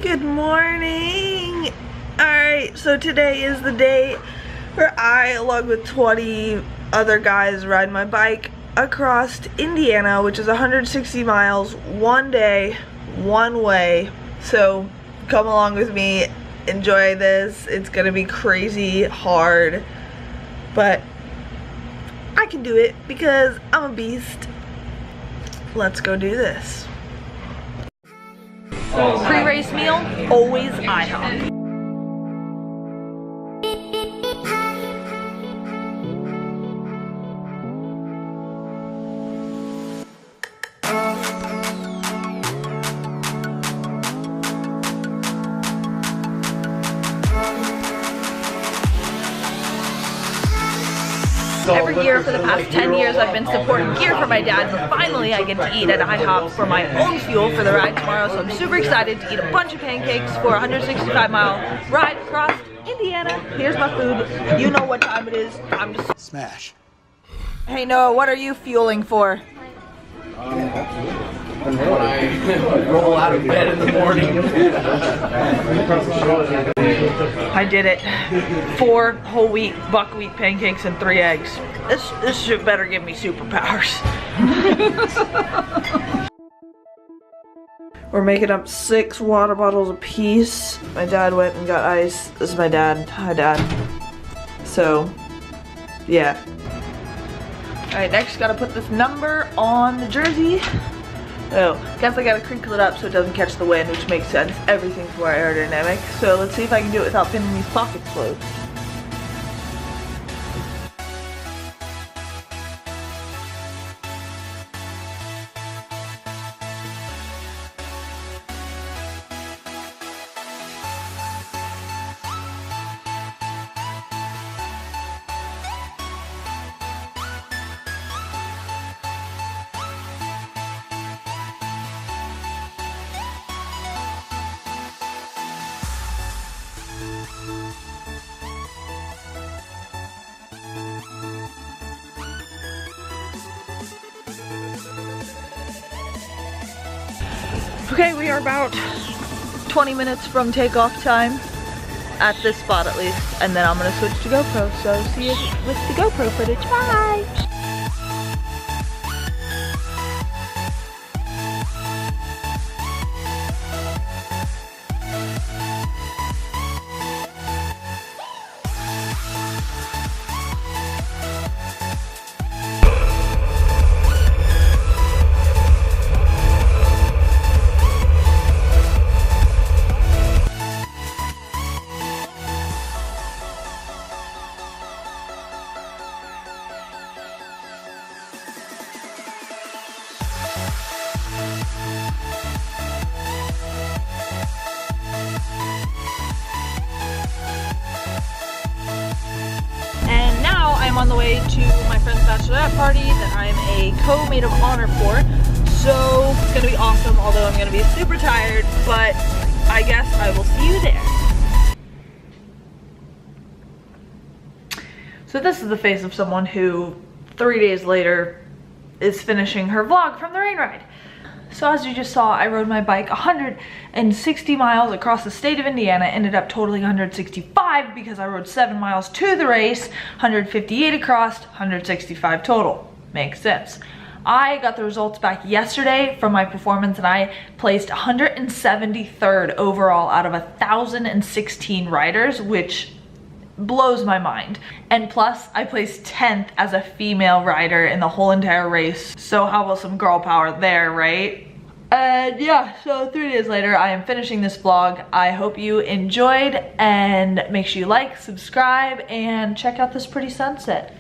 Good morning. Alright, so today is the day where I, along with 20 other guys, ride my bike across Indiana, which is 160 miles, one day, one way. So come along with me, enjoy this. It's gonna be crazy hard, but I can do it because I'm a beast. Let's go do this. Pre-race meal, always IHOP. Every year for the past 10 years I've been supporting gear for my dad, but finally I get to eat at IHOP for my own fuel for the ride tomorrow, so I'm super excited to eat a bunch of pancakes for a 165-mile ride across Indiana. Here's my food. You know what time it is. I'm just... Smash. Hey Noah, what are you fueling for? When I roll out of bed in the morning. I did it. 4 whole wheat buckwheat pancakes and 3 eggs. This shit better give me superpowers. We're making up 6 water bottles apiece. My dad went and got ice. This is my dad. Hi, Dad. So, yeah. Alright, next gotta put this number on the jersey. Oh, guess I gotta crinkle it up so it doesn't catch the wind, which makes sense. Everything's more aerodynamic. So let's see if I can do it without pinning these pockets closed. Okay, we are about 20 minutes from takeoff time, at this spot at least, and then I'm gonna switch to GoPro, so see you with the GoPro footage. Bye! I'm on the way to my friend's bachelorette party that I'm a co-maid of honor for, so it's gonna be awesome, although I'm gonna be super tired, but I guess I will see you there. So this is the face of someone who 3 days later is finishing her vlog from the rain ride. So as you just saw, I rode my bike 160 miles across the state of Indiana, ended up totaling 165 because I rode 7 miles to the race, 158 across, 165 total. Makes sense. I got the results back yesterday from my performance and I placed 173rd overall out of 1,016 riders, which blows my mind. And plus, I placed 10th as a female rider in the whole entire race. So how about some girl power there, right? And yeah, so 3 days later, I am finishing this vlog. I hope you enjoyed, and make sure you like, subscribe, and check out this pretty sunset.